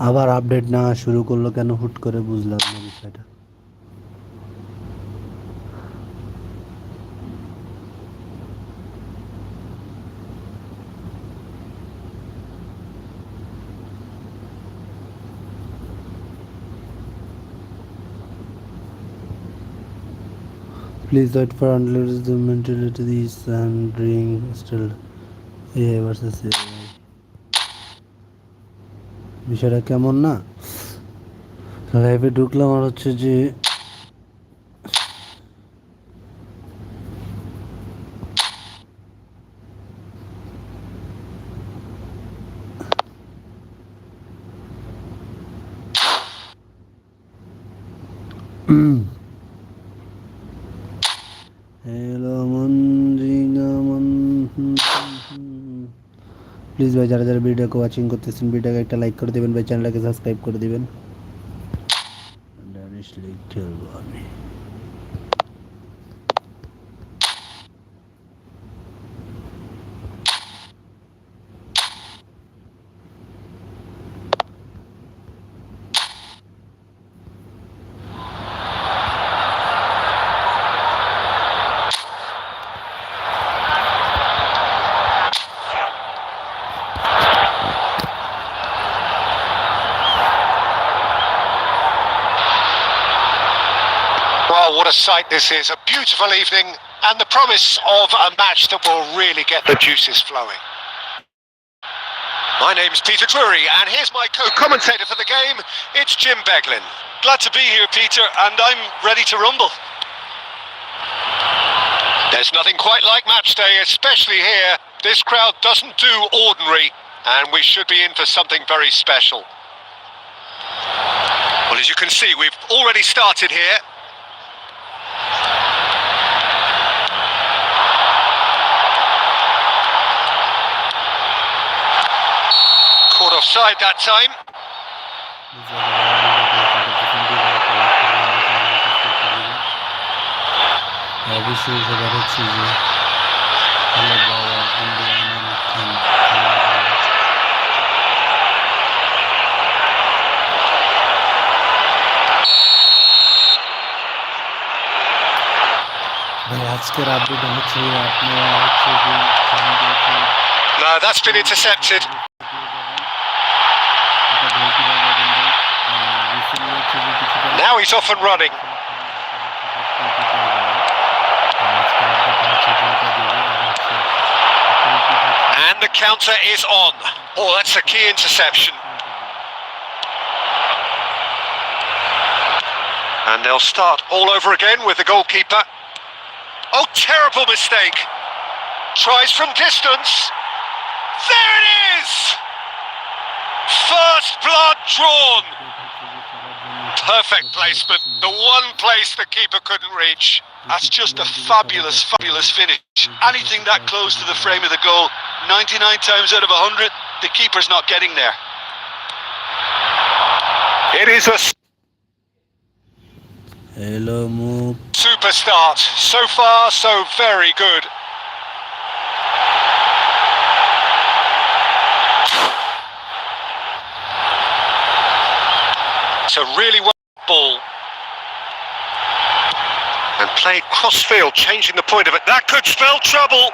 আবার আপডেট নেওয়া শুরু করলো কেন হুট করে, বুঝলাম না বিষয়টা। Please wait for until the mentality is and bring still AI versus AI. বিষয়টা কেমন না, লাইভে ঢুকলাম আর হচ্ছে যে হ্যালো মন, প্লিজ ভাই যারা যারা ভিডিওকে ওয়াচিং করতেছেন ভিডিওকে একটা লাইক করে দেবেন ভাই, চ্যানেলটাকে সাবস্ক্রাইব করে দিবেন। ড্যানিশ লিগ খেলবো আমি। Well, what a sight this is. A beautiful evening and the promise of a match that will really get the juices flowing. My name's Peter Drury and here's my co-commentator for the game. It's Jim Beglin. Glad to be here, Peter, and I'm ready to rumble. There's nothing quite like match day, especially here. This crowd doesn't do ordinary and we should be in for something very special. Well, as you can see, we've already started here. Caught offside that time. অবশ্যই সবার হচ্ছে যে ভালো ভাই আজকের update হচ্ছে আপনারা হচ্ছে যে No, that's been intercepted. Now he's off and running. And the counter is on. Oh, that's a key interception. And they'll start all over again with the goalkeeper. Oh, terrible mistake. Tries from distance. There it is! First blood drawn. Perfect placement. The one place the keeper couldn't reach. That's just a fabulous, fabulous finish. Anything that close to the frame of the goal, 99 times out of 100, the keeper's not getting there. It is a super start. So far, so very good. It's a really well ball. And played cross-field, changing the point of it. That could spell trouble.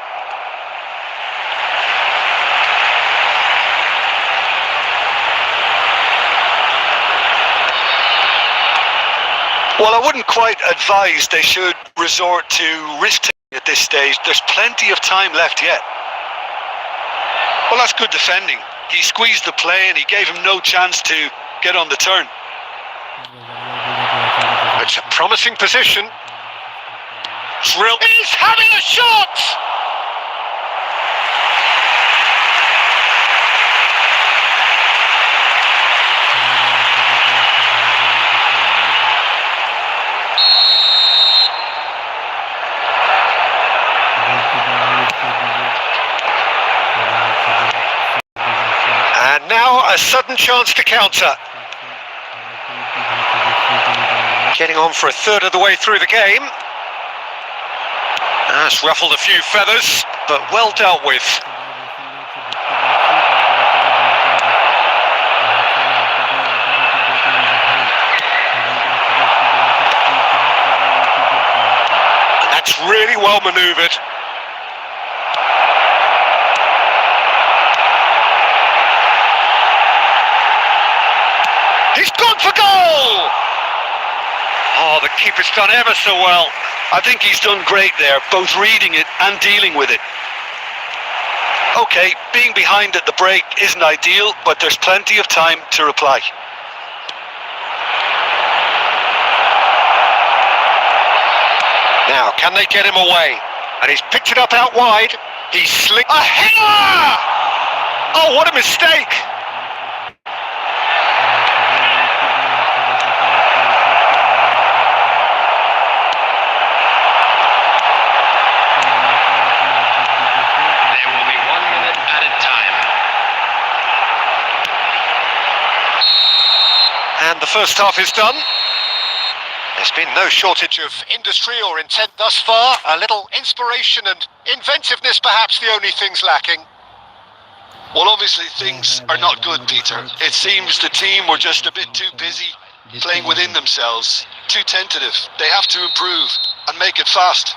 Well, I wouldn't quite advise they should resort to risk-taking at this stage. There's plenty of time left yet. Well, that's good defending. He squeezed the play and he gave him no chance to get on the turn. It's a promising position. Drill. He's having a shot! And now a sudden chance to counter. Getting on for a third of the way through the game. That's ruffled a few feathers, but well dealt with. really well manoeuvred. He's gone for goal! Oh, the keeper's done ever so well. I think he's done great there, both reading it and dealing with it. Okay, being behind at the break isn't ideal, but there's plenty of time to reply. Now, can they get him away? And he's picked it up out wide. He's slicked. A header! Oh, what a mistake! There will be 1 minute added time. And the first half is done. There's been no shortage of industry or intent thus far. A little inspiration and inventiveness, perhaps the only things lacking. Well, obviously things are not good, Peter. It seems the team were just a bit too busy playing within themselves. Too tentative. They have to improve and make it fast.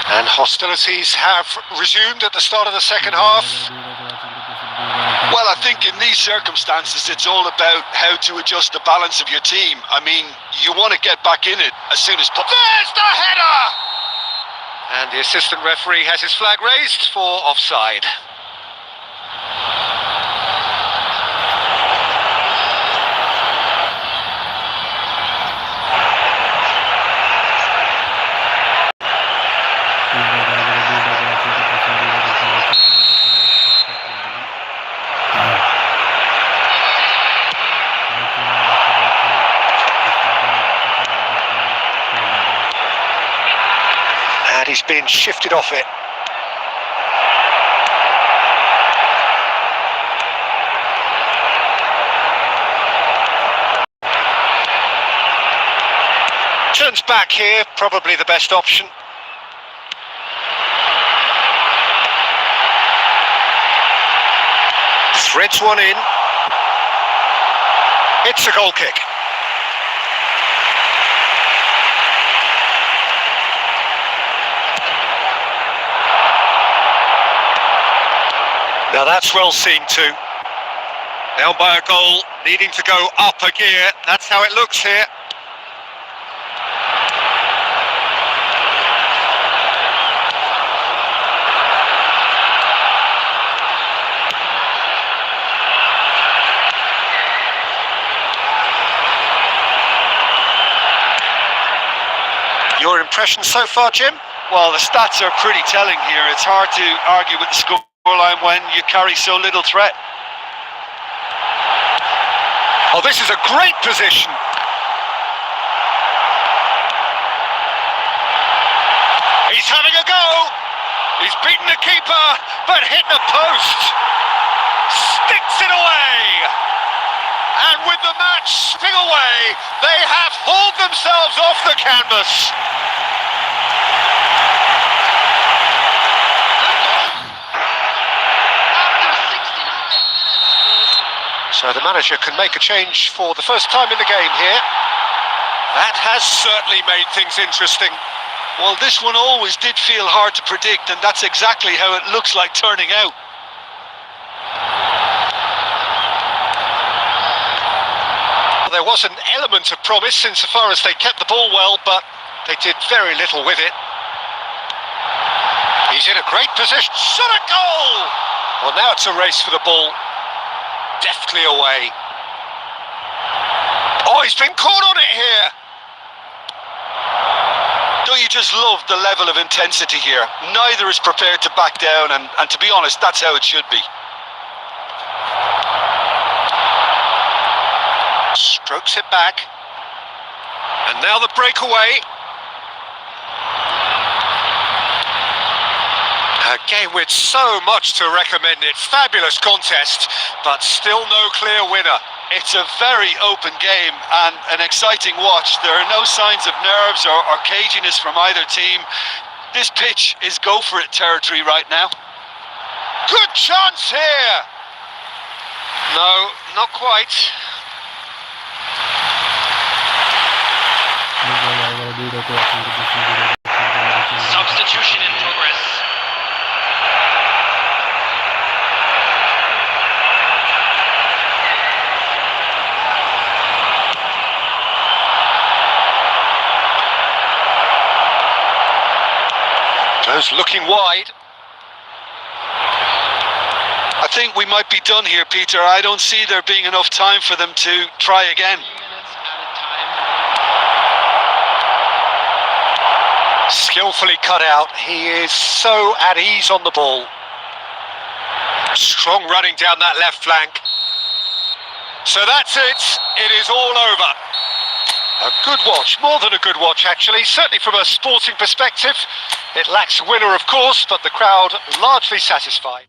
And hostilities have resumed at the start of the second half. Well, I think in these circumstances, it's all about how to adjust the balance of your team. I mean, you want to get back in it as soon as possible. There's the header! And the assistant referee has his flag raised for offside. And he's been shifted off it. Turns back here, probably the best option. Threads one in. It's a goal kick. Now that's well seen too. Down by a goal, needing to go up a gear. That's how it looks here. Your impression so far, Jim? Well, the stats are pretty telling here. It's hard to argue with the scoreline when you carry so little threat. Oh, this is a great position. He's having a go. He's beaten the keeper, but hit the post. Sticks it away. And with the match slipping away, they have hauled themselves off the canvas. So the manager can make a change for the first time in the game here. That has certainly made things interesting. Well, this one always did feel hard to predict, and that's exactly how it looks like turning out. There was an element of promise insofar as they kept the ball well, but they did very little with it. He's in a great position. Shot a goal! Well, now it's a race for the ball. Deftly away. Oh, he's been caught on it here. Don't you just love the level of intensity here? Neither is prepared to back down, and to be honest, that's how it should be. Strokes it back. And now the breakaway. A game with so much to recommend it. Fabulous contest, but still no clear winner. It's a very open game and an exciting watch. There are no signs of nerves or caginess from either team. This pitch is go-for-it territory right now. Good chance here! No, not quite. Substitution in progress. Close looking wide. I think we might be done here, Peter. I don't see there being enough time for them to try again. 3 minutes at a time. Skillfully cut out. He is so at ease on the ball. Strong running down that left flank. So that's it. It is all over. A good watch, more than a good watch actually, certainly from a sporting perspective. It lacks a winner of course, but the crowd largely satisfied.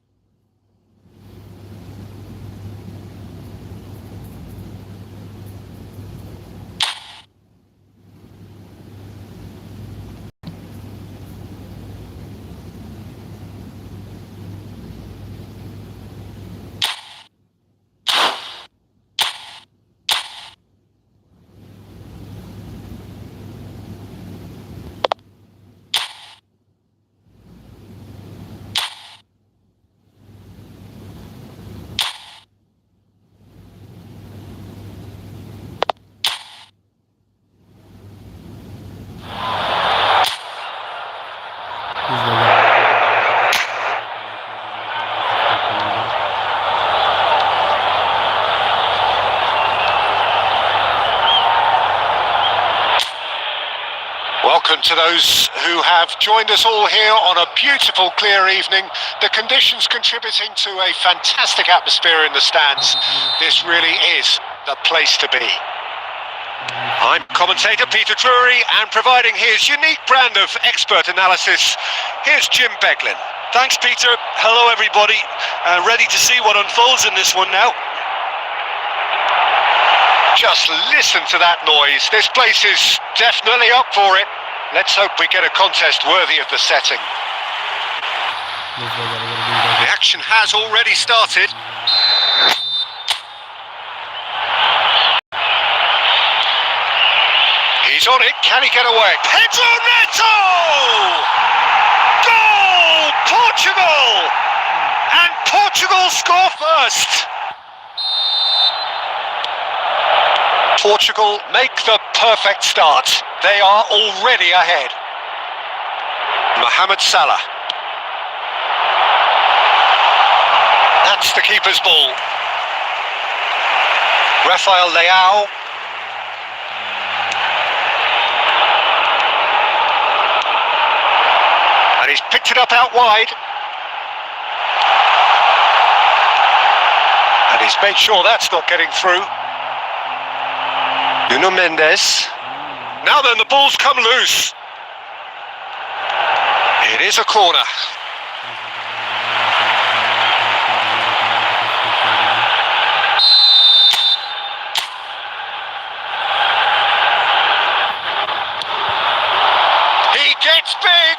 Welcome to those who have joined us all here on a beautiful clear evening. The conditions contributing to a fantastic atmosphere in the stands. This really is the place to be. I'm commentator Peter Drury, and providing his unique brand of expert analysis, here's Jim Beglin. Thanks, Peter. Hello, everybody. Ready to see what unfolds in this one now. Just listen to that noise. This place is definitely up for it. Let's hope we get a contest worthy of the setting. The action has already started. He's on it. Can he get away? Pedro Neto! Goal! Portugal! And Portugal score first. Portugal make the perfect start. They are already ahead. Mohamed Salah. That's the keeper's ball. Rafael Leao. And he's picked it up out wide. And he's made sure that's not getting through. Nuno Mendes. Now then, the ball's come loose. It is a corner. He gets big.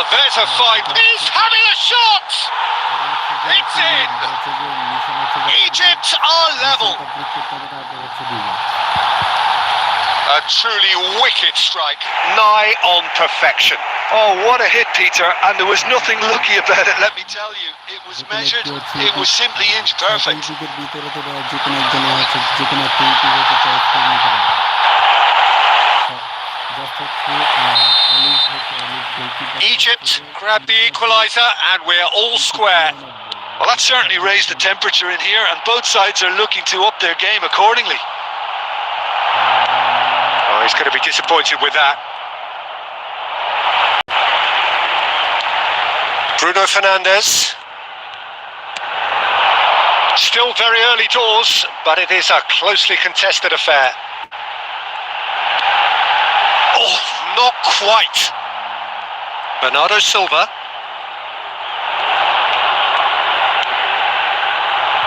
There's a fine. He's having a shot! It's in! Egypt are level. A truly wicked strike. Nigh on perfection. Oh, what a hit, Peter. And there was nothing lucky about it, let me tell you. It was measured. It was simply inch perfect. Egypt grab the equaliser and we're all square. Well, that certainly raised the temperature in here, and both sides are looking to up their game accordingly. Oh, he's going to be disappointed with that. Bruno Fernandes. Still very early doors, but it is a closely contested affair. Oh, not quite. Bernardo Silva.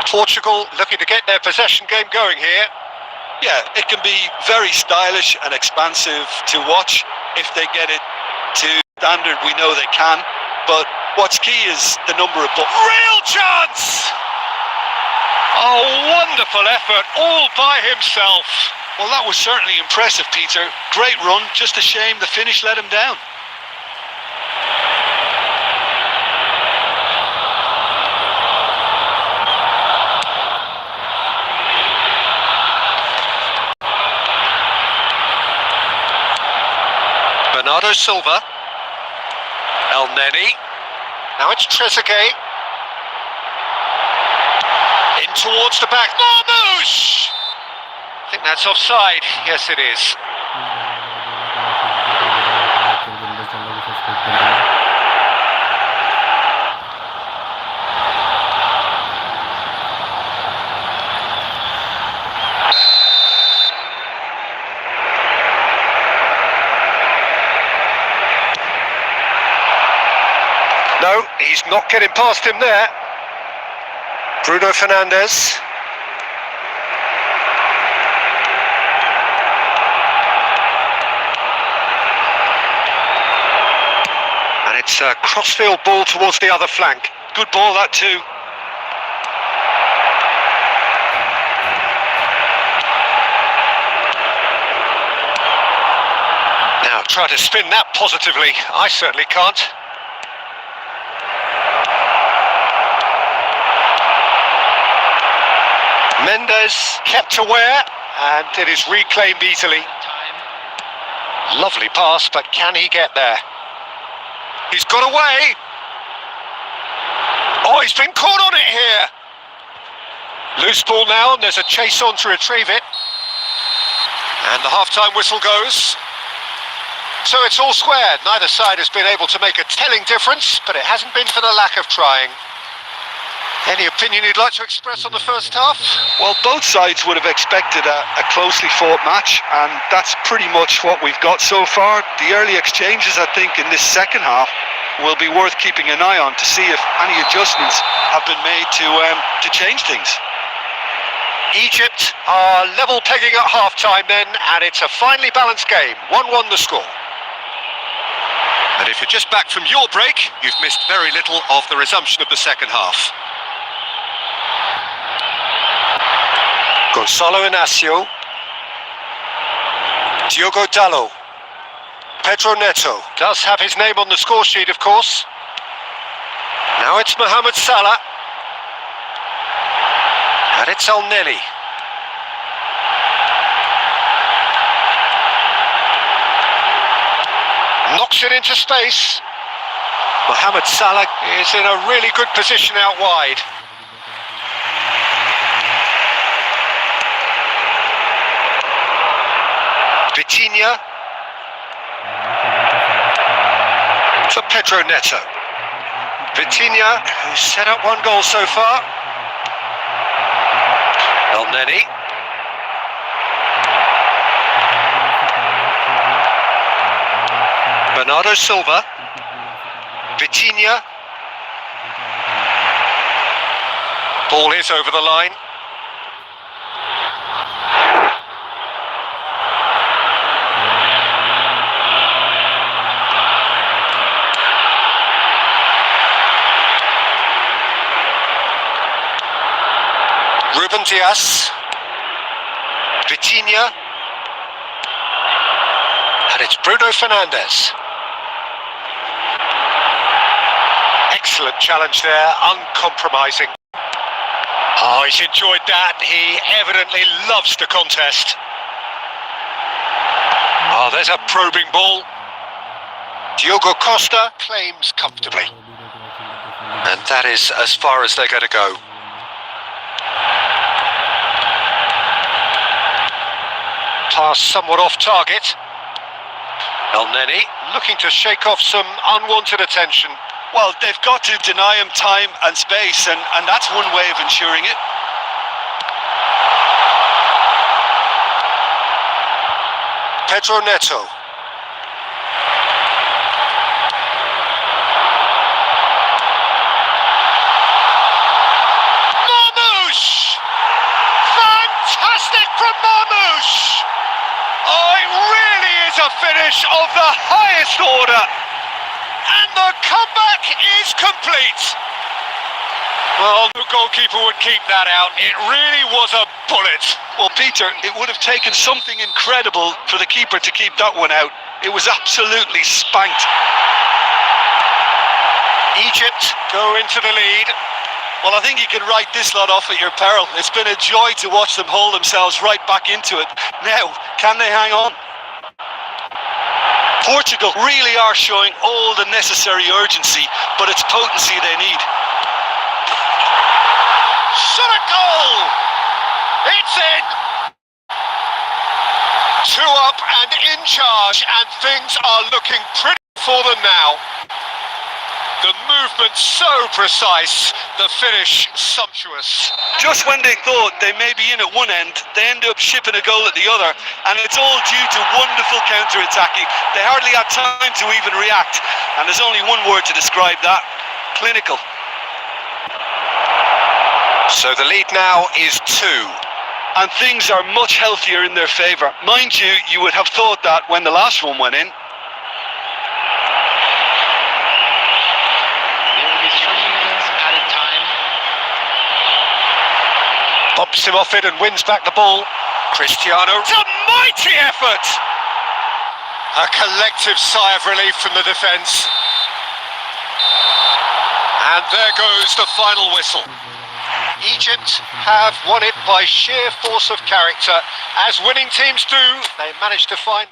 Portugal looking to get their possession game going here. Yeah, it can be very stylish and expansive to watch if they get it to standard. We know they can, but what's key is the number of balls. Real chance! Oh, wonderful effort, all by himself. Well, that was certainly impressive, Peter. Great run, just a shame the finish let him down. Bernardo Silva. El Neni. Now it's Trezeguet. In towards the back. Marmoush! I think that's offside. Yes, it is. No, he's not getting past him there. Bruno Fernandes. And it's a crossfield ball towards the other flank. Good ball, that too. Now try to spin that positively. I certainly can't. Mendes kept aware, and it is reclaimed easily. Lovely pass, but can he get there? He's got away. Oh, he's been caught on it here. Loose ball now, and there's a chase on to retrieve it. And the half-time whistle goes. So it's all squared. Neither side has been able to make a telling difference, but it hasn't been for the lack of trying. Any opinion you'd like to express on the first half? Well, both sides would have expected a closely fought match, and that's pretty much what we've got so far. The early exchanges, I think, in this second half will be worth keeping an eye on to see if any adjustments have been made to change things. Egypt are level pegging at half-time then, and it's a finely balanced game. 1-1 the score. And if you're just back from your break, you've missed very little of the resumption of the second half. Gonzalo Inacio, Diogo Dalot, Pedro Neto does have his name on the score sheet, of course. Now it's Mohamed Salah, and it's El Neni. Knocks it into space. Mohamed Salah is in a really good position out wide. Vitinha for Pedro Neto. Vitinha, who's set up one goal so far. El Neni. Bernardo Silva. Vitinha. Ball is over the line. Ruben Dias, Vitinha, and it's Bruno Fernandes. Excellent challenge there, uncompromising. Oh, he's enjoyed that. He evidently loves the contest. Oh, there's a probing ball. Diogo Costa claims comfortably. And that is as far as they're going to go. Pass somewhat off target. El Neni looking to shake off some unwanted attention. Well, they've got to deny him time and space, and that's one way of ensuring it. Pedro Neto. Marmoush! Fantastic from Marmoush! Oh, it really is a finish of the highest order. And the comeback is complete. Well, the goalkeeper would keep that out. It really was a bullet. Well, Peter, it would have taken something incredible for the keeper to keep that one out. It was absolutely spanked. Egypt go into the lead. Well, I think you can write this lot off at your peril. It's been a joy to watch them hold themselves right back into it. Now, can they hang on? Portugal really are showing all the necessary urgency, but it's potency they need. Shot a goal! It's in! 2 up and in charge, and things are looking pretty for them now. The movement so precise, the finish sumptuous. Just when they thought they may be in at one end, they end up shipping a goal at the other, and it's all due to wonderful counter-attacking. They hardly had time to even react, and there's only one word to describe that: clinical. So the lead now is 2. And things are much healthier in their favour. Mind you, you would have thought that when the last one went in. There will be 3 minutes added time. Bumps him off it and wins back the ball. Cristiano, it's a mighty effort! A collective sigh of relief from the defence. And there goes the final whistle. Egypt have won it by sheer force of character. As winning teams do, they managed to find...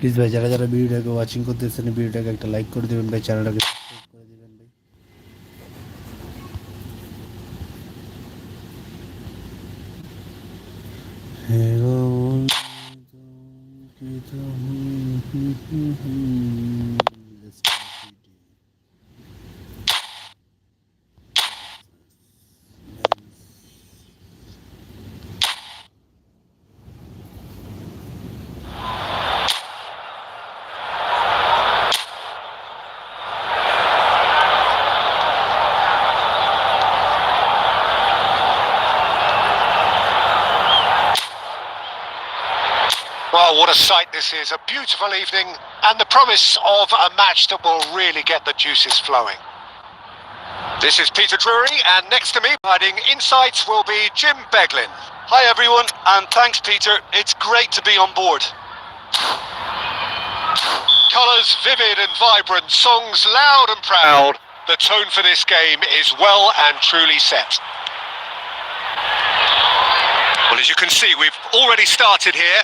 please ভাই যারা যারা ভিডিওটাকে watching করতেছেন ভিডিওটাকে একটা like করে দেবেন ভাই, চ্যানেলটাকে সাবস্ক্রাইব করে দেবেন ভাই। Well, what a sight this is. A beautiful evening and the promise of a match that will really get the juices flowing. This is Peter Drury, and next to me, providing insights, will be Jim Beglin. Hi everyone, and thanks Peter. It's great to be on board. Colours vivid and vibrant, songs loud and proud. The tone for this game is well and truly set. Well, as you can see, we've already started here.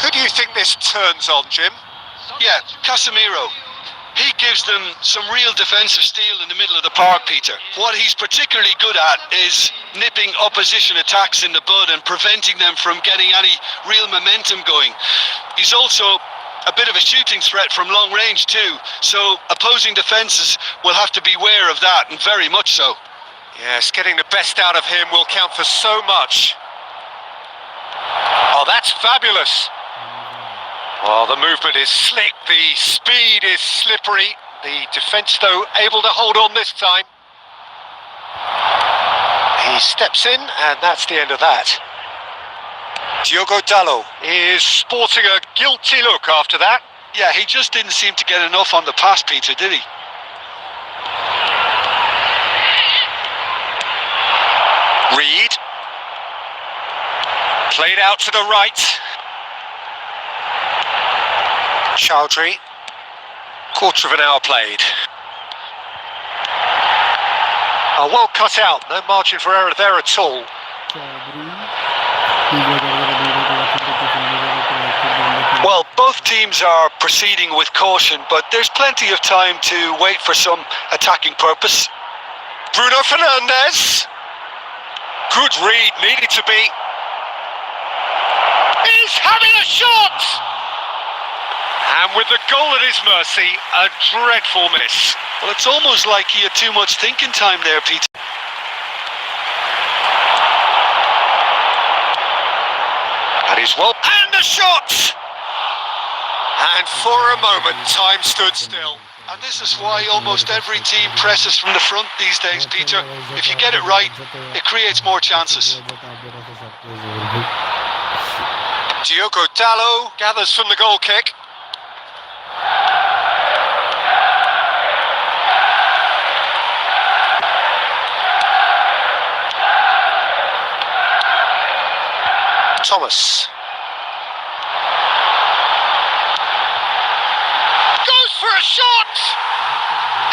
Who do you think this turns on, Jim? Yeah, Casemiro. He gives them some real defensive steel in the middle of the park, Peter. What he's particularly good at is nipping opposition attacks in the bud and preventing them from getting any real momentum going. He's also a bit of a shooting threat from long range too, so opposing defences will have to beware of that, and very much so. Yes, getting the best out of him will count for so much. Oh, that's fabulous. Well, the movement is slick, the speed is slippery. The defence, though, able to hold on this time. He steps in, and that's the end of that. Diogo Dalot is sporting a guilty look after that. Yeah, he just didn't seem to get enough on the pass, Peter, did he? Reed. Played out to the right. Chowdhury. Quarter of an hour played. Oh, well cut out. No margin for error there at all. Well, both teams are proceeding with caution, but there's plenty of time to wait for some attacking purpose. Bruno Fernandes. Good read, needed to be. He's having a shot! And with the goal at his mercy, a dreadful miss. Well, it's almost like he had too much thinking time there, Peter. And he's well... And the shot! And for a moment, time stood still. And this is why almost every team presses from the front these days, Peter. If you get it right, it creates more chances. Diogo Dalot gathers from the goal kick. Thomas. Goes for a shot!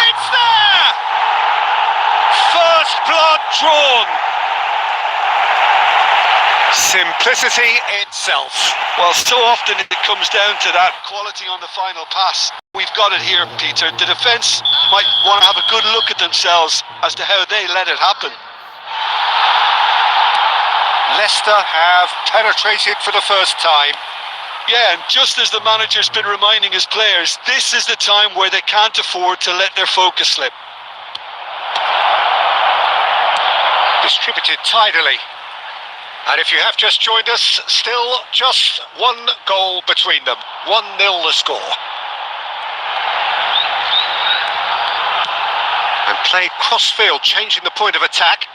It's there! First blood drawn. Simplicity itself. Well, so often it comes down to that quality on the final pass. We've got it here, Peter. The defence might want to have a good look at themselves as to how they let it happen. Leicester have penetrated for the first time. Yeah, and just as the manager's been reminding his players, this is the time where they can't afford to let their focus slip. Distributed tidily. And if you have just joined us, still just one goal between them. 1-0 the score. And played cross-field, changing the point of attack.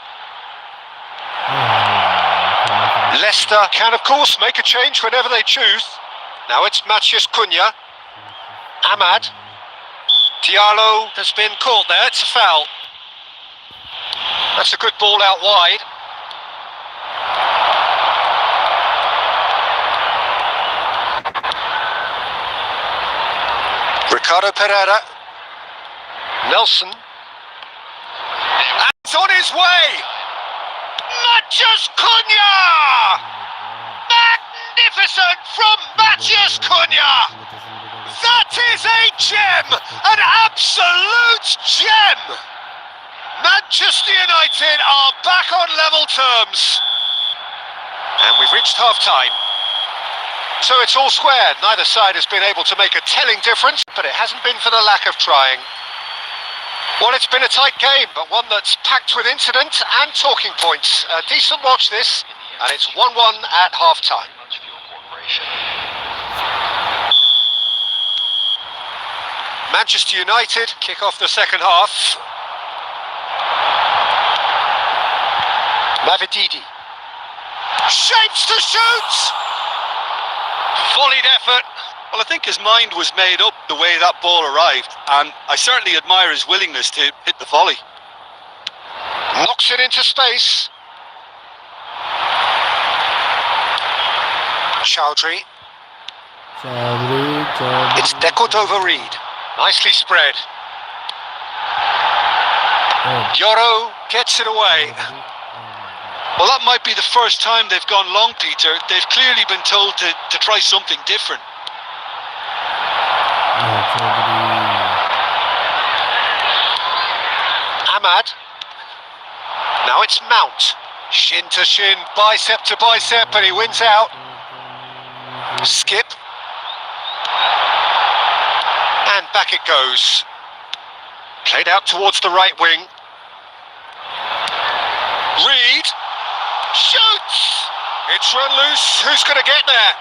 Leicester can, of course, make a change whenever they choose. Now it's Matheus Cunha. Ahmad. Diallo has been caught there. It's a foul. That's a good ball out wide. Ricardo Pereira. Nelson. And it's on his way. Matheus Cunha! Magnificent from Matheus Cunha! That is a gem! An absolute gem! Manchester United are back on level terms. And we've reached half-time. So it's all square. Neither side has been able to make a telling difference, but it hasn't been for the lack of trying. Well, it's been a tight game, but one that's packed with incident and talking points. A decent watch this, and it's 1-1 at half-time. Manchester United kick off the second half. Mavididi. Shapes to shoot! Volleyed effort. Well, I think his mind was made up the way that ball arrived, and I certainly admire his willingness to hit the volley. Knocks it into space. Chowdhury. It's Decordova-Reid. Nicely spread. Yoro gets it away. Well, that might be the first time they've gone long, Peter. They've clearly been told to try something different. Ahmad. Now it's Mount. Shin to shin, bicep to bicep, and he wins out. Skip. And back it goes. Played out towards the right wing. Reid. Shoots! It's run loose. Who's going to get there?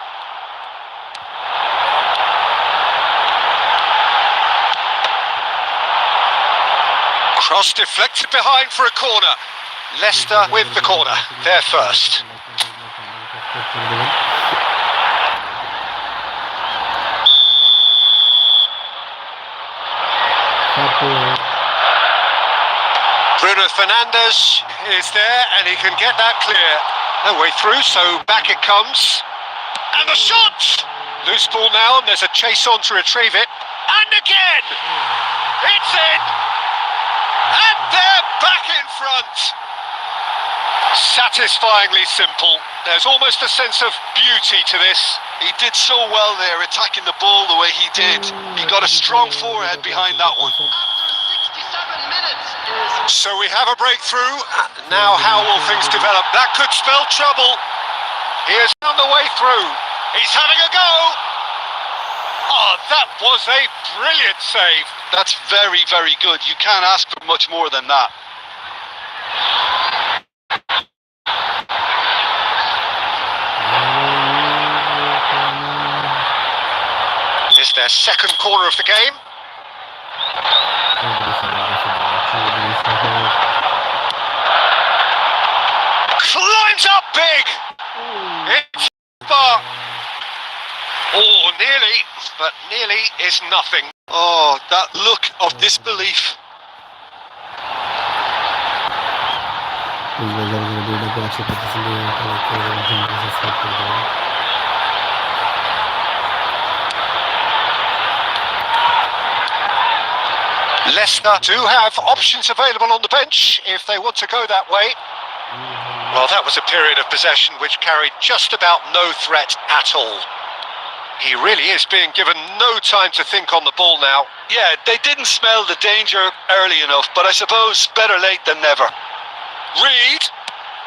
Cross deflected behind for a corner. Leicester with the corner. They're first. Bruno Fernandes is there and he can get that clear. No way through, so back it comes. And the shot! Loose ball now and there's a chase on to retrieve it. And again! It's in! And they're back in front! Satisfyingly simple. There's almost a sense of beauty to this. He did so well there, attacking the ball the way he did. He got a strong forehead behind that one. So we have a breakthrough. Now how will things develop? That could spell trouble. He has found the way through. He's having a go. Oh, that was a brilliant save. That's very, very good. You can't ask for much more than that. It's their second corner of the game. Climbs up big. It's far. Oh, nearly, but nearly is nothing. Oh, that look of disbelief. Leicester do have options available on the bench if they want to go that way. Well, that was a period of possession which carried just about no threat at all. He really is being given no time to think on the ball now. Yeah, they didn't smell the danger early enough, but I suppose better late than never. Reed,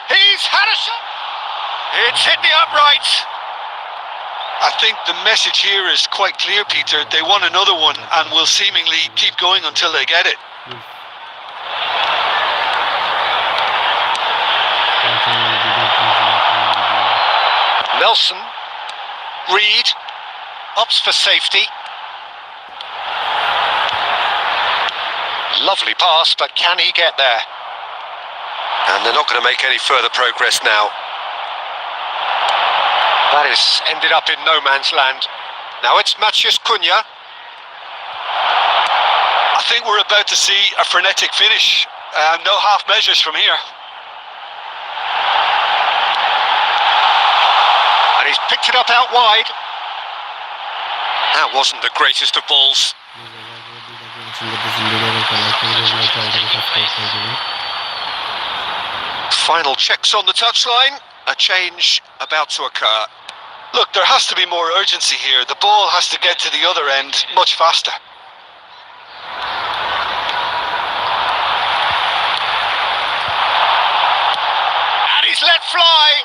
he's had a shot. It's hit the upright. I think the message here is quite clear, Peter. They want another one and will seemingly keep going until they get it. Nelson, Reed, opts for safety. Lovely pass, but can he get there? And they're not going to make any further progress now. That has ended up in no man's land. Now it's Matheus Cunha. I think we're about to see a frenetic finish. No half measures from here. And he's picked it up out wide. That wasn't the greatest of balls. Final checks on the touchline. A change about to occur. Look, there has to be more urgency here. The ball has to get to the other end much faster. And he's let fly.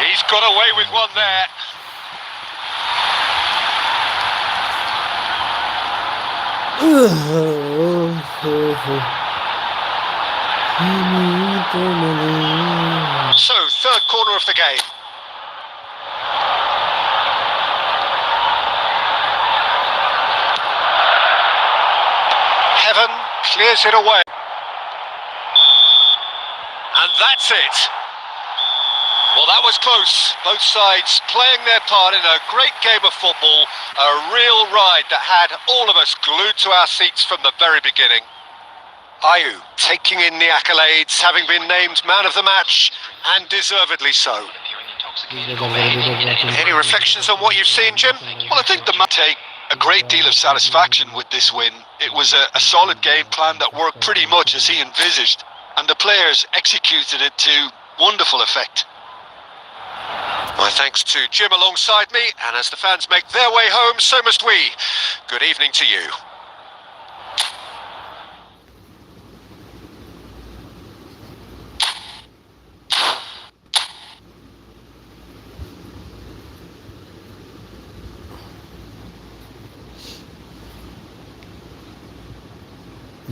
He's got away with one there. So, third corner of the game. Heaven clears it away. And that's it. Well, that was close. Both sides playing their part in a great game of football. A real ride that had all of us glued to our seats from the very beginning. Ayew taking in the accolades, having been named man of the match, and deservedly so. Any reflections on what you've seen, Jim? Well, I think the man take a great deal of satisfaction with this win. It was a solid game plan that worked pretty much as he envisaged, and the players executed it to wonderful effect. My thanks to Jim alongside me, and as the fans make their way home, so must we. Good evening to you.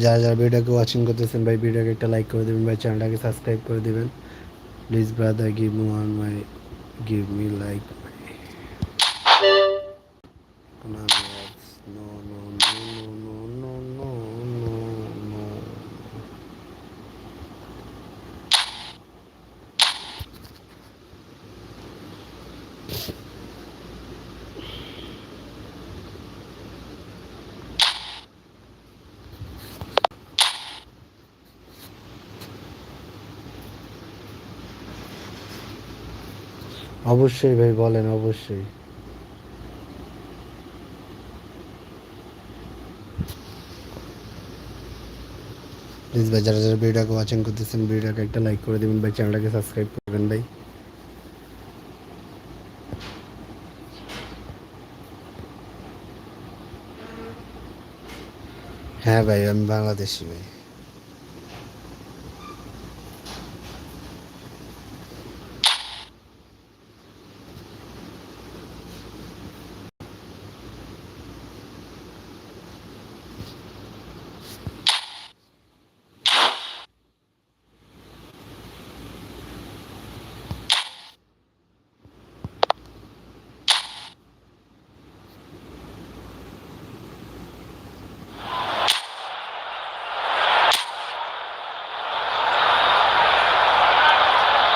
যারা যারা ভিডিওকে watching করতেছেন ভাই ভিডিওকে একটা like করে দিবেন ভাই চ্যানেলটাকে সাবস্ক্রাইব করে দিবেন please brother give me like no no no no no no no no অবশ্যই ভাই বলেন অবশ্যই প্লিজ ভাই যারা যারা ভিডিওকে ওয়াচিং করতেছেন ভিডিওকে একটা লাইক করে দেবেন ভাই, চ্যানেলটাকে সাবস্ক্রাইব করবেন ভাই। হ্যাঁ ভাই আমি বাংলাদেশি ভাই।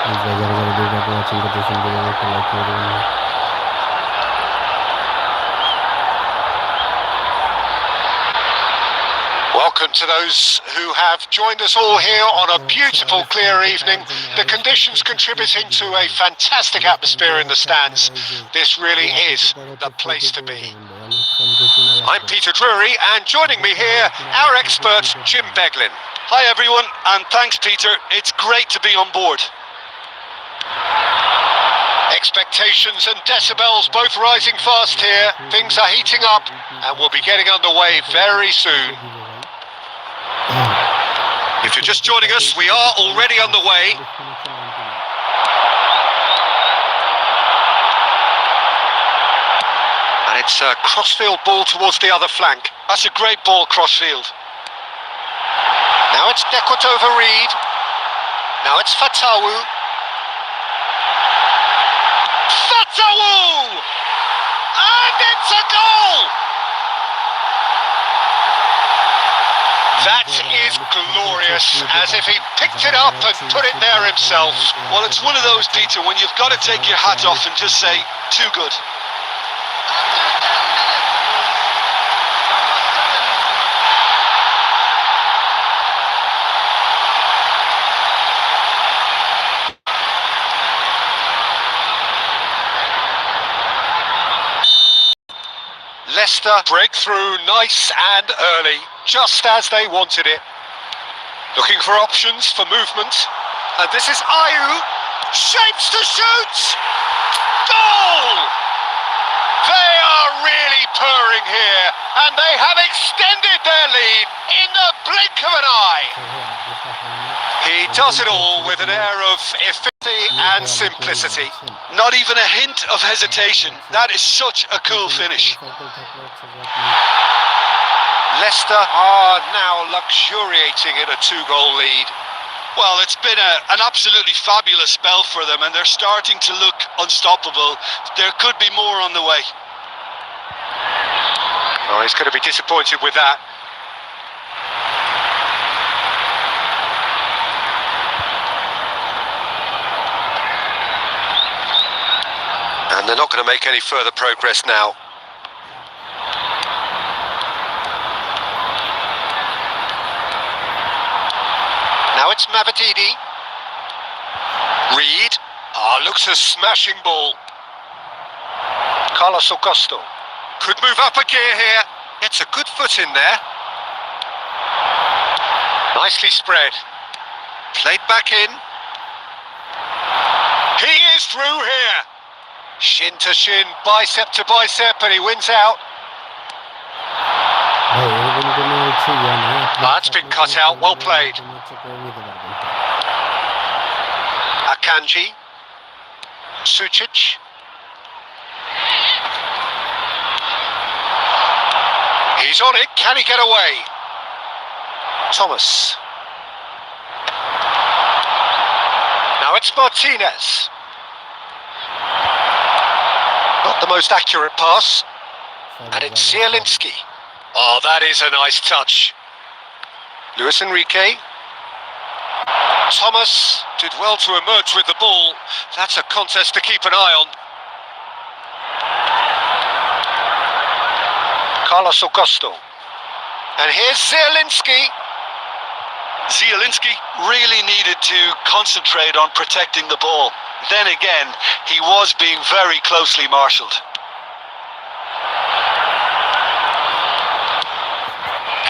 প্লিজ ভাই যারা যারা ভিডিওকে ওয়াচিং করতেছেন ভিডিওকে একটা লাইক করে দেবেন ভাই। Welcome to those who have joined us all here on a beautiful, clear evening. The conditions contributing to a fantastic atmosphere in the stands. This really is the place to be. I'm Peter Drury, and joining me here, our expert, Jim Beglin. Hi everyone, and thanks Peter. It's great to be on board. Expectations and decibels both rising fast here. Things are heating up, and we'll be getting underway very soon. If you're just joining us, we are already underway. And it's a crossfield ball towards the other flank. That's a great ball crossfield. Now it's Dekotova Reed. Now it's Fatawu. Fatawu! And it's a goal! That is glorious, as if he picked it up and put it there himself. Well, it's one of those, Peter, when you've got to take your hat off and just say, too good. Leicester breakthrough nice and early, just as they wanted it. Looking for options for movement. And this is Ayew. Shapes to shoot! Goal! They are really purring here, and they have extended their lead in the blink of an eye. He does it all with an air of efficiency and simplicity. Not even a hint of hesitation. That is such a cool finish. Leicester are now luxuriating in a 2-goal lead. Well, it's been an absolutely fabulous spell for them, and they're starting to look unstoppable. There could be more on the way. Oh, he's going to be disappointed with that. And they're not going to make any further progress now. Now it's Mavididi. Reed. Looks a smashing ball. Carlos Augusto. Could move up a gear here. Gets a good foot in there. Nicely spread. Played back in. He is through here. Shin to shin, bicep to bicep, and he wins out. That's been cut out, well played. Akanji. Sucic. He's on it, can he get away? Thomas. Now it's Martinez. Not the most accurate pass. And it's Zielinski. Oh, that is a nice touch. Luis Enrique. Thomas did well to emerge with the ball. That's a contest to keep an eye on. Carlos Augusto. And here's Zielinski. Zielinski really needed to concentrate on protecting the ball. Then again, he was being very closely marshalled.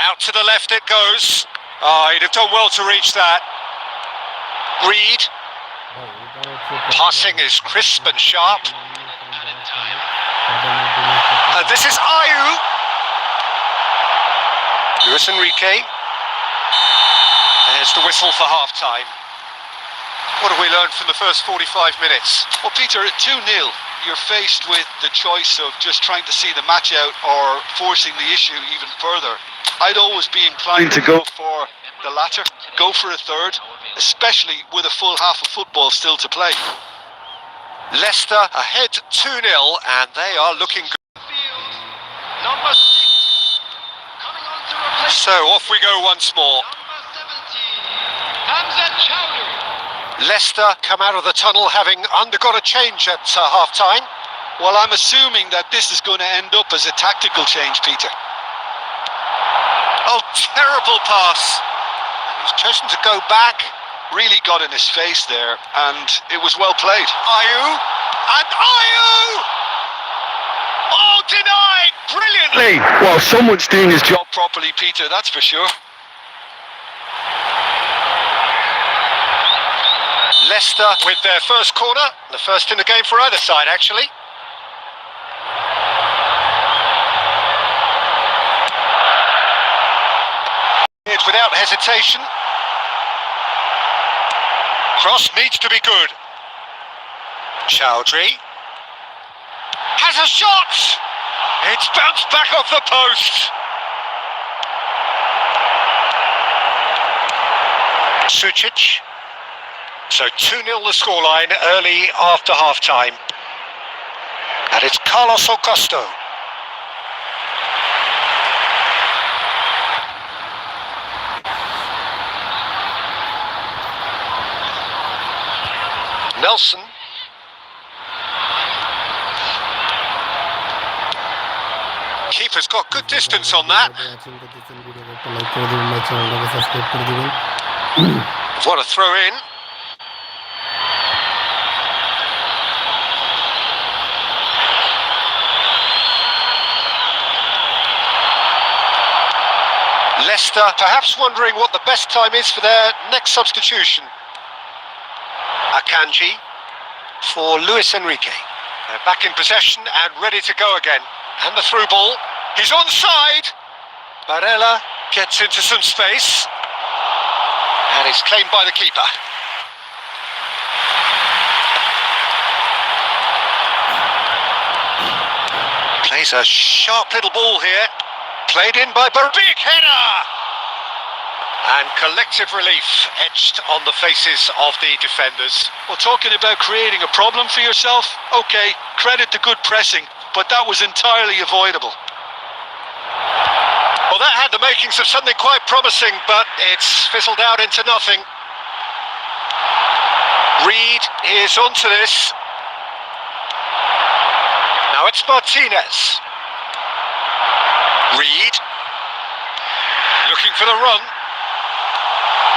Out to the left it goes. Oh, he'd have done well to reach that. Reed. Passing is crisp and sharp. And this is Ayew. Luis Enrique. There's the whistle for half-time. What have we learned from the first 45 minutes? Well, Peter, at 2-0, you're faced with the choice of just trying to see the match out or forcing the issue even further. I'd always be inclined to go for the latter, go for a third, especially with a full half of football still to play. Leicester ahead 2-0 and they are looking good. Number 6. Coming on to replace So off we go once more. number 17. Hamza Chowdhury. Leicester come out of the tunnel having undergone a change at half-time. Well, I'm assuming that this is going to end up as a tactical change, Peter. Oh, terrible pass. And he's chosen to go back. Really got in his face there, and it was well played. Ayew. And Ayew! Oh, denied! Brilliantly! Well, someone's doing his job properly, Peter, that's for sure. Leicester with their first corner. The first in the game for either side, actually. It's without hesitation. Cross needs to be good. Chowdhury has a shot. It's bounced back off the post. Sucic. So 2-0 the scoreline early after half-time. And it's Carlos Augusto. Nelson. Keeper's got good distance on that. What a throw in. Leicester perhaps wondering what the best time is for their next substitution. Akanji for Luis Enrique. They're back in possession and ready to go again. And the through ball. He's onside. Barella gets into some space. And it's claimed by the keeper. Plays a sharp little ball here. Played in by Big header! And collective relief etched on the faces of the defenders. Well, talking about creating a problem for yourself, okay, credit to good pressing, but that was entirely avoidable. Well, that had the makings of something quite promising, but it's fizzled out into nothing. Reed is onto this. Now it's Martinez. Reed looking for the run.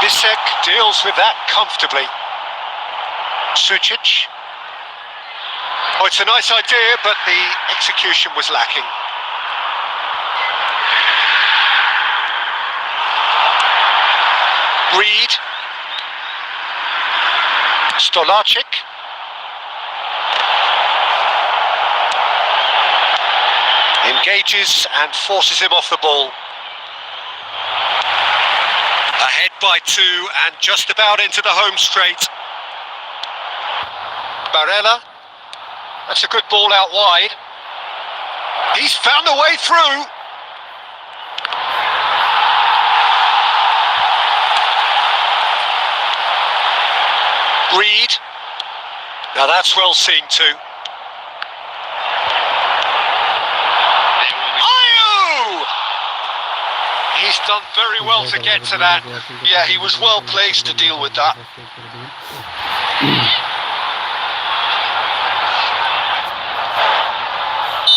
Bisek deals with that comfortably. Sucic. Oh, it's a nice idea, but the execution was lacking. Reed. Stolarczyk. Engages and forces him off the ball. Ahead by 2 and just about into the home straight. Barella. That's a good ball out wide. He's found a way through. Reed. Now that's well seen too. He's done very well to get to that. Yeah, he was well placed to deal with that.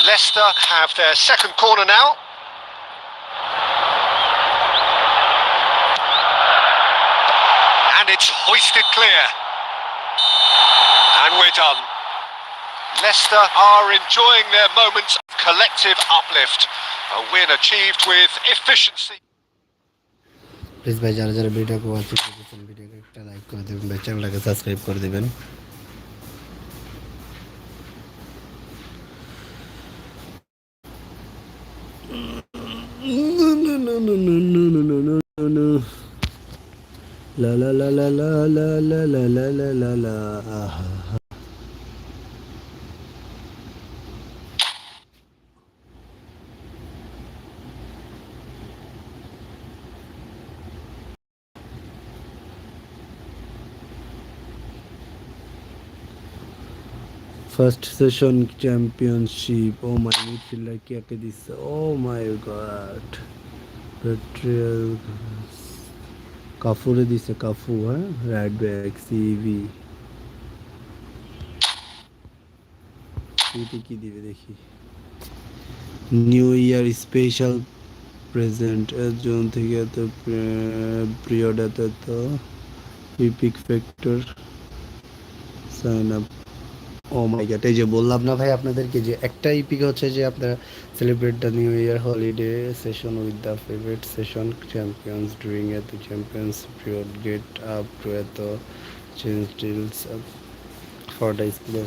Leicester have their second corner now. And it's hoisted clear. And we're done. Leicester are enjoying their moments of collective uplift. A win achieved with efficiency. Please ভাই যারা যারা ভিডিওকে watching করতেছেন ভিডিওকে একটা like করে দেবেন ভাই, চ্যানেলটাকে সাবস্ক্রাইব করে দেবেন। লা লা লা লা লা লা লা লা লা লা লা লা আহা। First session championship. Oh my midfielder কে দিচ্ছে? Oh my god. Betrayal. কাফুরে দিছে, কাফু, হ্যাঁ, রাইট ব্যাক সিভি। সিটি কি দিবে দেখি। নিউ ইয়ার স্পেশাল প্রেজেন্ট এর জোন থেকে এত পিরিয়ড এত ইপিক ফ্যাক্টর সাইন আপ। ও মাই গড, এই যে বললাম না ভাই আপনাদেরকে যে একটা ইপিক হচ্ছে যে আপনারা celebrate the new year holiday season with the favourite season champions during এত champions period get up to এত চেঞ্জ ডিলস ফর দ্য স্প্লে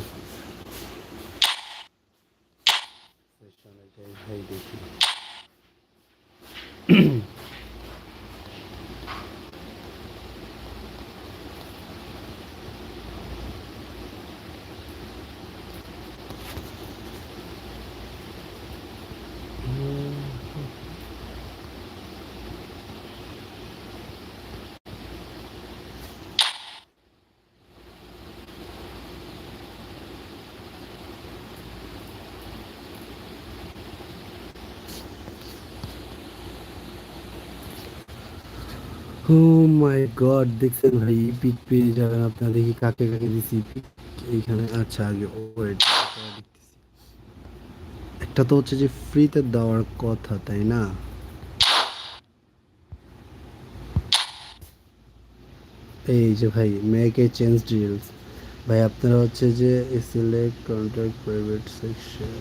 সেশন। এটাই ভাই দেখি। ও মাই গড, দেখছেন ভাই ইপিক পেয়ে যাবেন আপনারা। দেখি কাকে কাকে দিছি ইপিক এইখানে। আচ্ছা আগে ওয়েট দেখতেছি। একটা তো হচ্ছে যে ফ্রিতে দেওয়ার কথা, তাই না? এই যে ভাই মেক এ চেঞ্জ ডিলস। ভাই আপনারা হচ্ছে যে select contract private section,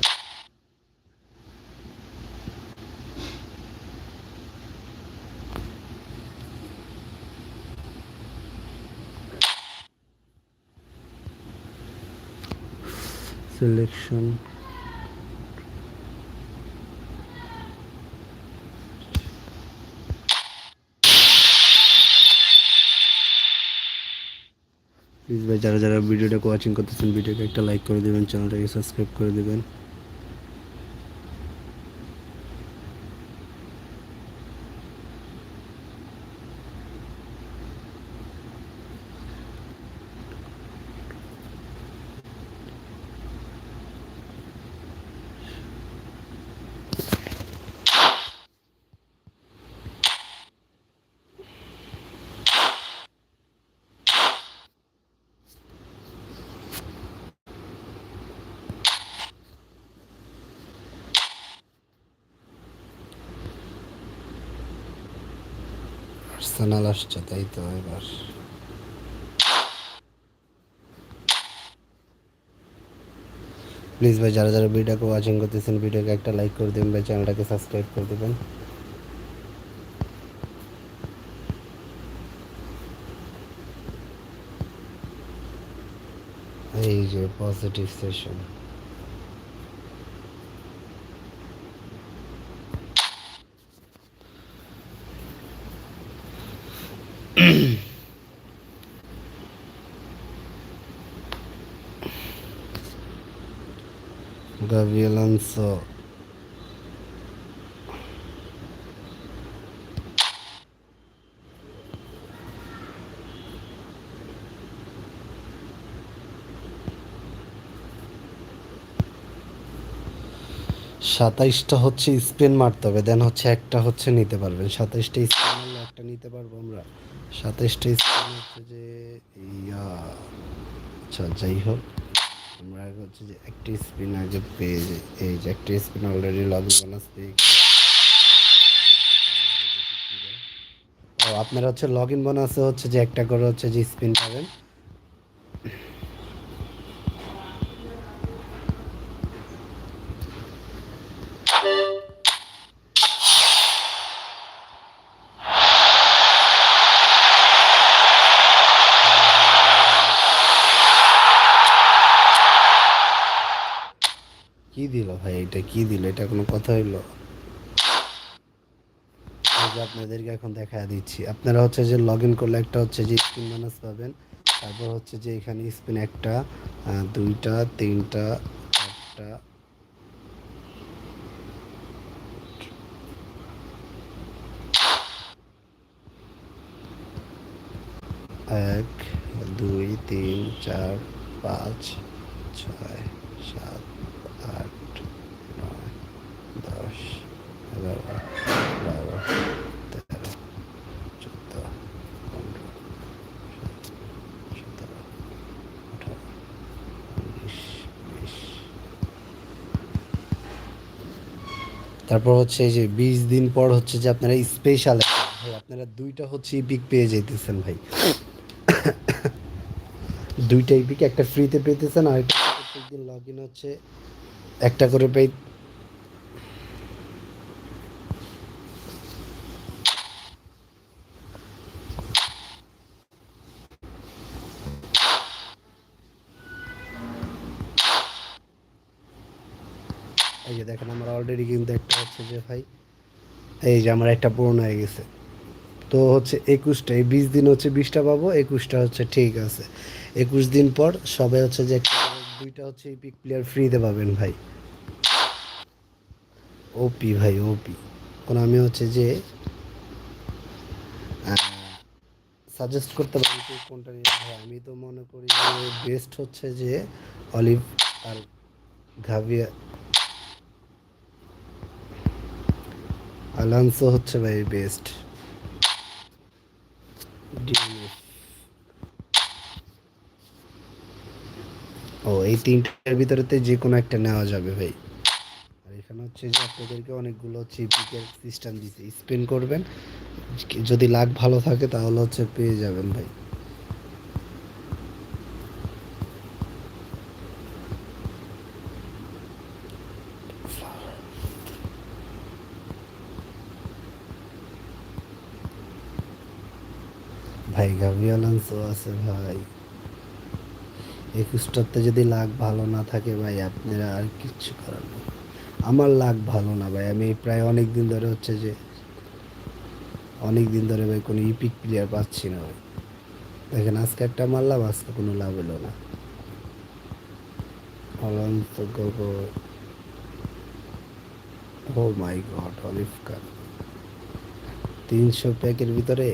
selection please ভাই যারা যারা ভিডিওটাকে ওয়াচিং করতেছেন ভিডিওকে একটা লাইক করে দেবেন, চ্যানেলটাকে সাবস্ক্রাইব করে দেবেন। আর্সেনাল আসছে, তাই তো এবার প্লিজ ভাই যারা যারা ভিডিওকে ওয়াচিং করতেছেন ভিডিওকে একটা লাইক করে দেবেন ভাই, চ্যানেলটাকে সাবস্ক্রাইব করে দেবেন। এই যে পজিটিভ সেশন। গাভি আলোনসো, 27টা হচ্ছে স্পিন মারতে হবে, দেন হচ্ছে একটা হচ্ছে নিতে পারবেন। 27টা স্পিন মারলে একটা নিতে পারবো আমরা। 27টা স্পিন হচ্ছে যে ইয়া, আচ্ছা যাই হোক, আমরা আগে হচ্ছে যে একটা স্পিন আগে পেয়ে যাই। এই যে একটা স্পিন অলরেডি লগ বোনাস পেয়ে। ও আপনারা হচ্ছে লগ ইন বোনাসে হচ্ছে যে একটা করে হচ্ছে যে স্পিন পাবেন। কি দিল ভাই, এটা কি দিল, এটা কোনো কথা হইলো? এই যে আপনাদেরকে এখন দেখা দিচ্ছি, আপনারা হচ্ছে যে লগ ইন করলে একটা হচ্ছে যে স্পিন বোনাস পাবেন। তারপর হচ্ছে যে এখানে স্পিন একটা, দুইটা, তিনটা, চারটা, এক, দুই, তিন, চার, পাঁচ, ছয়, সাত, আট, নয়, 10, 11, 12, 13, 14, 15, 17, 18, 19, 20। তারপর হচ্ছে এই যে 20 দিন পর হচ্ছে যে আপনারা স্পেশাল ভাই, আপনারা দুইটা হচ্ছে ইপিক পেয়ে যেতেছেন ভাই। দুইটা ইপিক একটা ফ্রিতে পেতেছেন, আর একটা প্রত্যেকদিন লগ ইন হচ্ছে একটা করে পেয়ে। এই যে দেখেন আমার অলরেডি কিন্তু একটা হচ্ছে যে ভাই, এই যে আমার একটা পূরণ হয়ে গেছে। তো হচ্ছে 21টা, এই 20 দিন হচ্ছে 20টা পাবো, 21টা হচ্ছে ঠিক আছে। 21 দিন পর সবাই হচ্ছে যে একটা দুইটা হচ্ছে ইপিক প্লেয়ার ফ্রিতে পাবেন ভাই। ওপি ভাই ওপি। এখন আমি হচ্ছে যে সাজেস্ট করতে পারি যে কোনটা নিয়ে ভাই, আমি তো মনে করি যে বেস্ট হচ্ছে যে অলিভ আর ঘাভিয়া আলানসো হচ্ছে ভাই বেস্ট। ও এই তিনটার ভিতরেতে যে কোনো একটা নেওয়া যাবে ভাই। আর এখানে হচ্ছে যে আপনাদেরকে অনেকগুলো হচ্ছে ইপিকের সিস্টেম দিতে, স্পেন করবেন, যদি লাক ভালো থাকে তাহলে হচ্ছে পেয়ে যাবেন ভাই। ভাই গাভিয়ালান্সও আছে ভাই। 21টাতে যদি লাক ভালো না থাকে ভাই, আপনারা আর কিচ্ছু করার নেই। আমার লাক ভালো না ভাই, আমি প্রায় অনেক দিন ধরে হচ্ছে যে অনেক দিন ধরে ভাই কোনো ইপিক প্লেয়ার পাচ্ছি না ভাই। দেখেন আজকে একটা মারলাম, আজকে কোনো লাভ হলো না। অলন্সো গোগো, ও মাই গড, অলিভ কার 300 প্যাকের ভিতরে।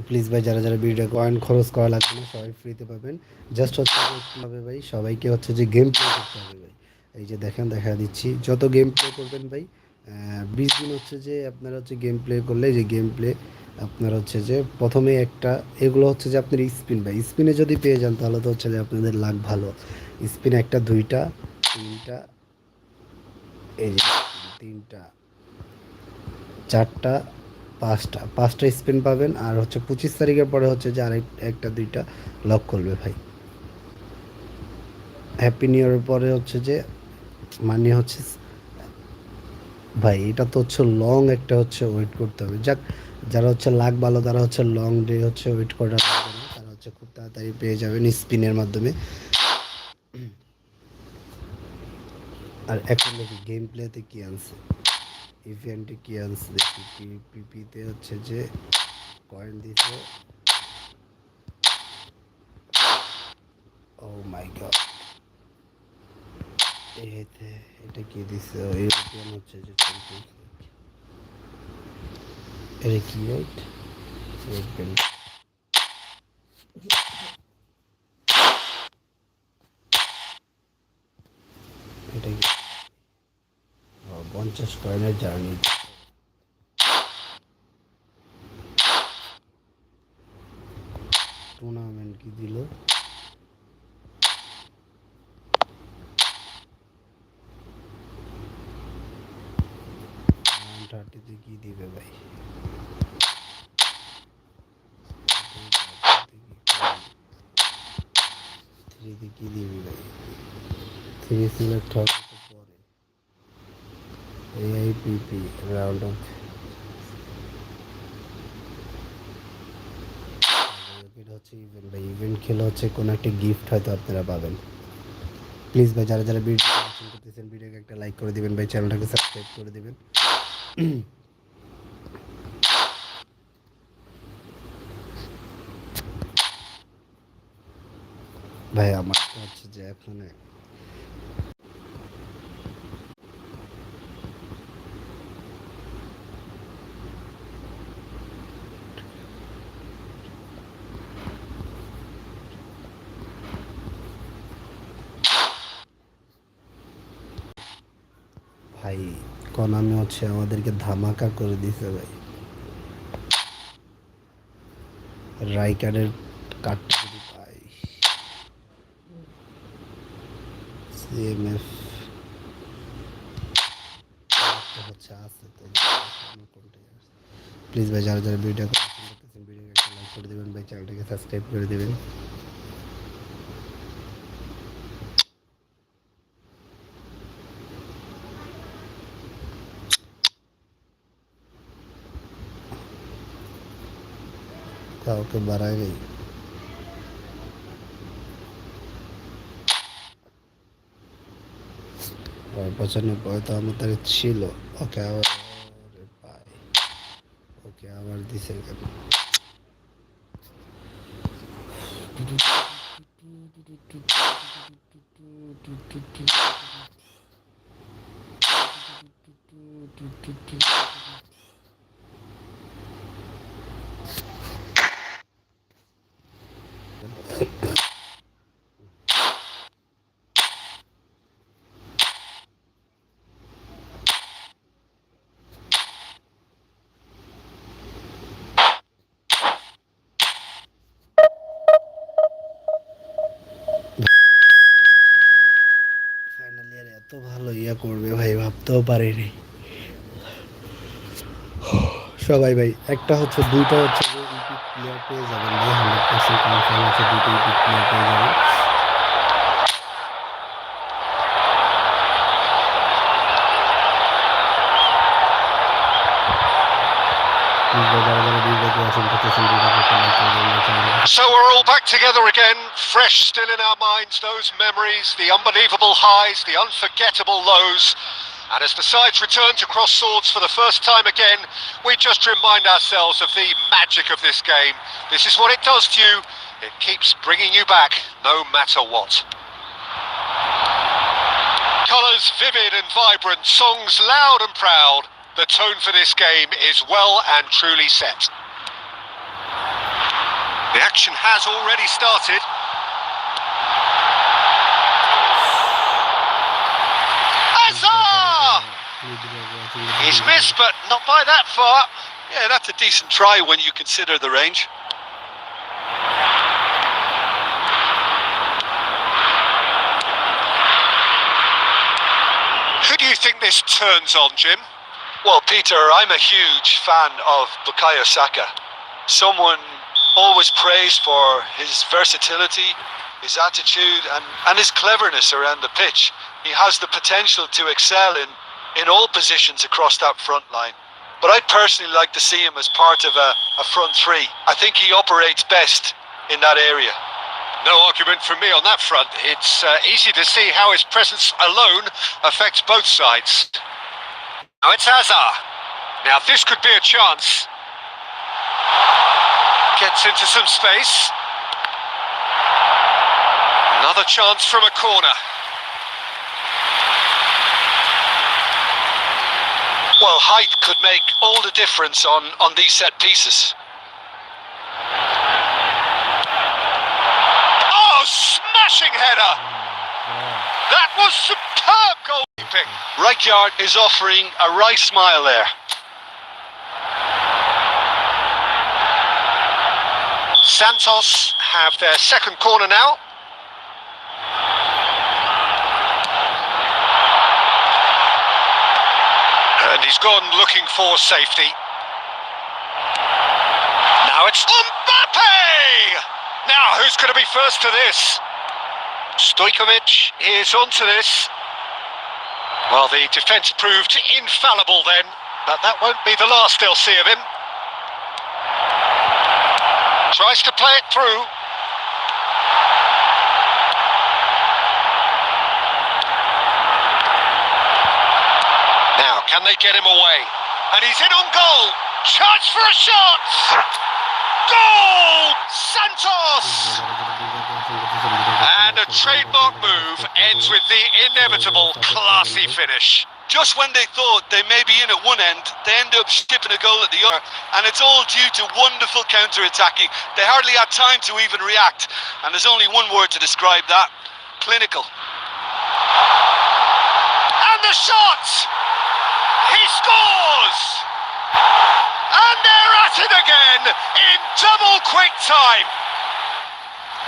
প্লিজ ভাই যারা যারা ভিডিও কয়েন খরচ করা লাগবে না, সবাই ফ্রিতে পাবেন। জাস্ট হচ্ছে হবে ভাই, সবাইকে হচ্ছে যে গেম প্লে করতে হবে ভাই। এই যে দেখেন দেখা দিচ্ছি, যত গেম প্লে করবেন ভাই, 20 দিন হচ্ছে যে আপনারা হচ্ছে গেম প্লে করলে, যে গেম প্লে আপনার হচ্ছে যে প্রথমে একটা, এগুলো হচ্ছে যে আপনার স্পিন ভাই, স্পিনে যদি পেয়ে যান তাহলে তো হচ্ছে যে আপনাদের লাক ভালো। স্পিন একটা, দুইটা, তিনটা, এই যে তিনটা, চারটা, পাঁচটা, পাঁচটা স্পিন পাবেন। আর হচ্ছে 25 তারিখের পরে হচ্ছে যে আরেক একটা দুইটা লক করবে ভাই। হ্যাপি নিউ ইয়ারের পরে হচ্ছে যে মানে হচ্ছে ভাই, এটা তো হচ্ছে লং একটা হচ্ছে ওয়েট করতে হবে। যাক, যারা হচ্ছে লাক ভালো তারা হচ্ছে লং ডে হচ্ছে ওয়েট করার লাগবে না, তারা হচ্ছে খুব তাড়াতাড়ি পেয়ে যাবেন স্পিনের মাধ্যমে। আর এখন দেখি গেম প্লেতে কি আনছে, ইভেন্টে কি আনছে দেখি। পিপিতে হচ্ছে যে কয়েন দিছে, ও মাই গড। এতে এটা কি দিছে, ইউরোপিয়ান হচ্ছে যে চ্যাম্পিয়ন্স লিগ। এটা কি রাইট, ইউরোপিয়ান, এটা কি 50 কয়েনের জার্নি। টুর্নামেন্ট কি দিল, 130তে কি দিবে ভাই, থ্রিতে কি দিবে ভাই, থ্রি সিলেক্ট হবে তো পরে। AIPP রাউন্ড অফ, এটা হচ্ছে ইভেন্ট ভাই, ইভেন্ট খেলে হচ্ছে কোনো একটা গিফট হয়তো আপনারা পাবেন। প্লিজ ভাই যারা যারা ভিডিও করতেছেন ভিডিওকে একটা লাইক করে দিবেন ভাই, চ্যানেলটাকে সাবস্ক্রাইব করে দিবেন। ভাই আমার তো হচ্ছে যে এখন ভাই কনামি হচ্ছে আমাদেরকে ধামাকা করে দিছে ভাই। রাইকারের কার্ডটা যদি পাই, সিএমএফ হচ্ছে আছে তো কোনটাই আছে। প্লিজ ভাই যারা যারা ভিডিও করতেছেন ভিডিওকে একটা লাইক করে দিবেন ভাই, চ্যানেলটাকে সাবস্ক্রাইব করে দিবেন। কাউকে বাড়ায় নেই। পছন্দ তো আমাদের ছিল। ওকে আবার পাই, ওকে আবার দিছে কেন? ফাইনাল ইয়ার এত ভালো ইয়া করবে ভাই ভাবতেও পারিনি সবাই ভাই। একটা হচ্ছে দুইটা হচ্ছে যে ইপিক প্লেয়ার পেয়ে যাবেন ভাই, 100% কনফার্ম আছে দুটো ইপিক প্লেয়ার পেয়ে যাবেন। So we're all back together again, fresh still in our minds, those memories, the unbelievable highs, the unforgettable lows. And as the sides return to cross swords for the first time again, we just remind ourselves of the magic of this game. This is what it does to you. It keeps bringing you back, no matter what. Colours vivid and vibrant, songs loud and proud. The tone for this game is well and truly set. The action has already started. Azar! He's missed, but not by that far. Yeah, that's a decent try when you consider the range. Who do you think this turns on, Jim? Well, Peter, I'm a huge fan of Bukayo Saka. Someone always praised for his versatility, his attitude and his cleverness around the pitch. He has the potential to excel in all positions across that front line. But I'd personally like to see him as part of a front three. I think he operates best in that area. No argument from me on that front. It's easy to see how his presence alone affects both sides. Now it's Azar. Now this could be a chance. Gets into some space. Another chance from a corner. Well, height could make all the difference on these set pieces. Oh, smashing header! That was superb goalkeeping. Rijkaard is offering a right smile there. Santos have their second corner now. And he's gone looking for safety. Now it's Mbappe! Now, who's going to be first to this? Stojkovic is onto this. Well, the defence proved infallible then, but that won't be the last they'll see of him. Tries to play it through. Can they get him away? And he's in on goal. Chance for a shot. Goal! Santos! And a trademark move ends with the inevitable classy finish. Just when they thought they may be in at one end, they end up shipping a goal at the other, and it's all due to wonderful counter-attacking. They hardly had time to even react, and there's only one word to describe that: clinical. And the shot! He scores! And they're at it again in double quick time.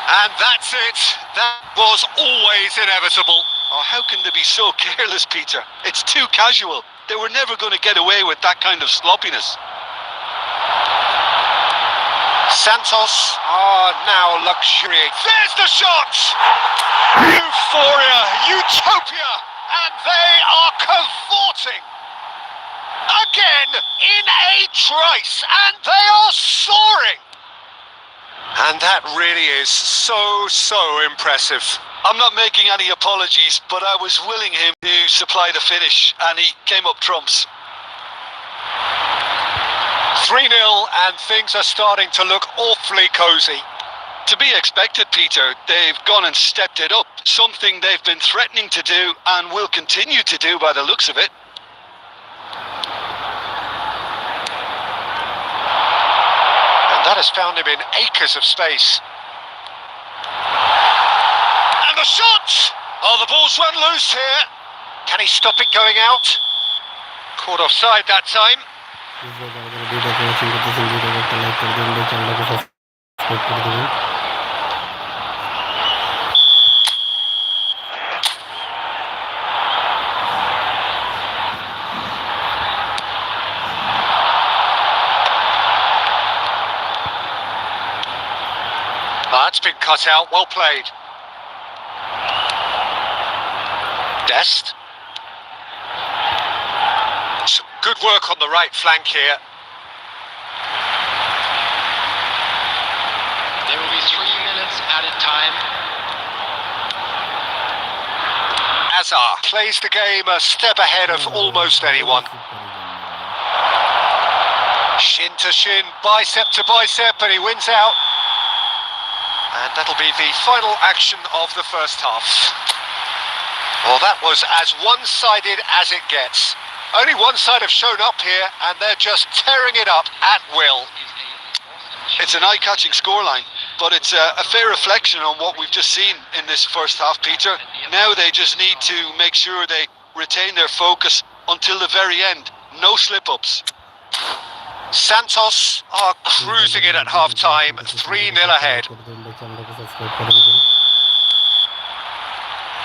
And that's it. That was always inevitable. Oh, how can they be so careless, Peter? It's too casual. They were never going to get away with that kind of sloppiness. Santos are now luxuriating. There's the shot! Euphoria, utopia, and they are cavorting. Again, in a trice, and they are soaring. And that really is so impressive. I'm not making any apologies, but I was willing him to supply the finish, and he came up trumps. 3-0, and things are starting to look awfully cosy. To be expected, Peter. They've gone and stepped it up, something they've been threatening to do and will continue to do by the looks of it. And that has found him in acres of space. And the shot! Oh, the ball's run loose here. Can he stop it going out? Caught offside that time. That's been cut out. Well played. Dest. Some good work on the right flank here. There will be 3 minutes added time. Azar plays the game a step ahead of almost anyone. Shin to shin, bicep to bicep, and he wins out. And that'll be the final action of the first half. Well, that was as one-sided as it gets. Only one side have shown up here, and they're just tearing it up at will. It's an eye-catching scoreline, but it's a fair reflection on what we've just seen in this first half, Peter. Now they just need to make sure they retain their focus until the very end. No slip-ups. Santos are cruising in at half-time, 3-0 ahead.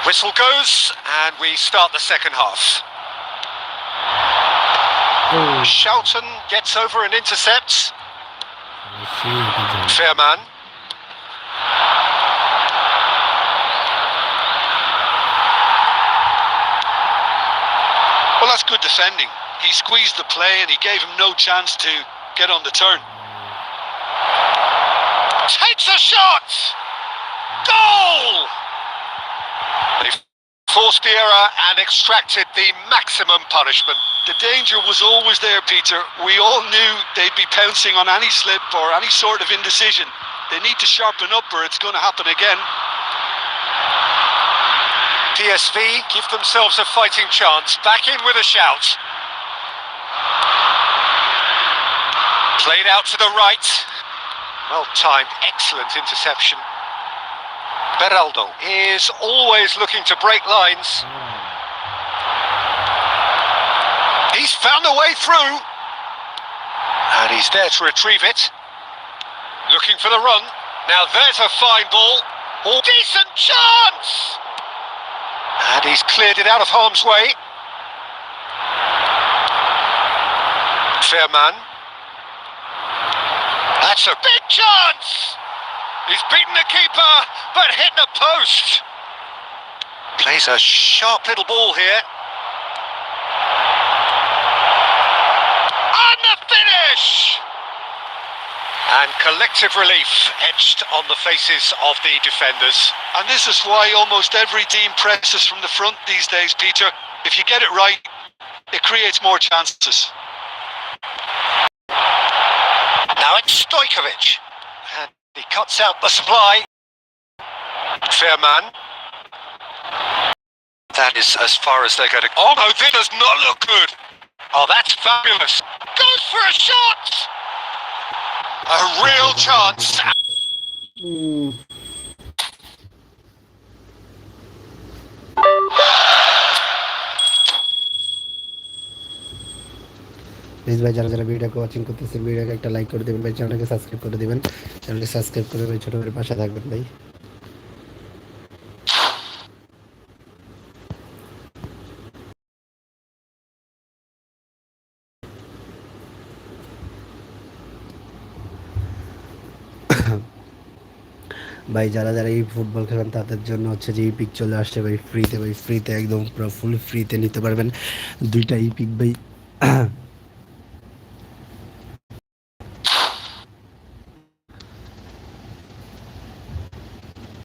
Whistle goes, and we start the second half. Shelton gets over and intercepts. Fairman. Well, that's good defending. He squeezed the play and he gave him no chance to get on the turn. Takes a shot! Goal! They forced the error and extracted the maximum punishment. The danger was always there, Peter. We all knew they'd be pouncing on any slip or any sort of indecision. They need to sharpen up or it's going to happen again. PSV give themselves a fighting chance. Back in with a shout. Played out to the right. Well timed, excellent interception. Beraldo is always looking to break lines. He's found a way through. And he's there to retrieve it. Looking for the run. Now there's a fine ball. Oh, decent chance! And he's cleared it out of harm's way. Fairman. That's a big chance! He's beaten the keeper, but hit the post. Plays a sharp little ball here. And the finish! And collective relief etched on the faces of the defenders. And this is why almost every team presses from the front these days, Peter. If you get it right, it creates more chances. Now it's Stojkovic. And he cuts out the supply. Fair man. That is as far as they're going to. Oh no, this does not look good. Oh, that's fabulous. Goes for a shot! A real chance. Please ভাই যারা যারা ভিডিওকে watching করতেছেন ভিডিওকে একটা like করে দেবেন ভাই, চ্যানেলকে সাবস্ক্রাইব করে দেবেন, চ্যানেলকে সাবস্ক্রাইব করে ভাই ছোট করে পাশে থাকবেন ভাই। ভাই যারা যারা এই ফুটবল খেলেন তাদের জন্য হচ্ছে যে ইপিক চলে আসছে ভাই ফ্রিতে একদম পুরো ফুল ফ্রিতে নিতে পারবেন 2টা ইপিক ভাই।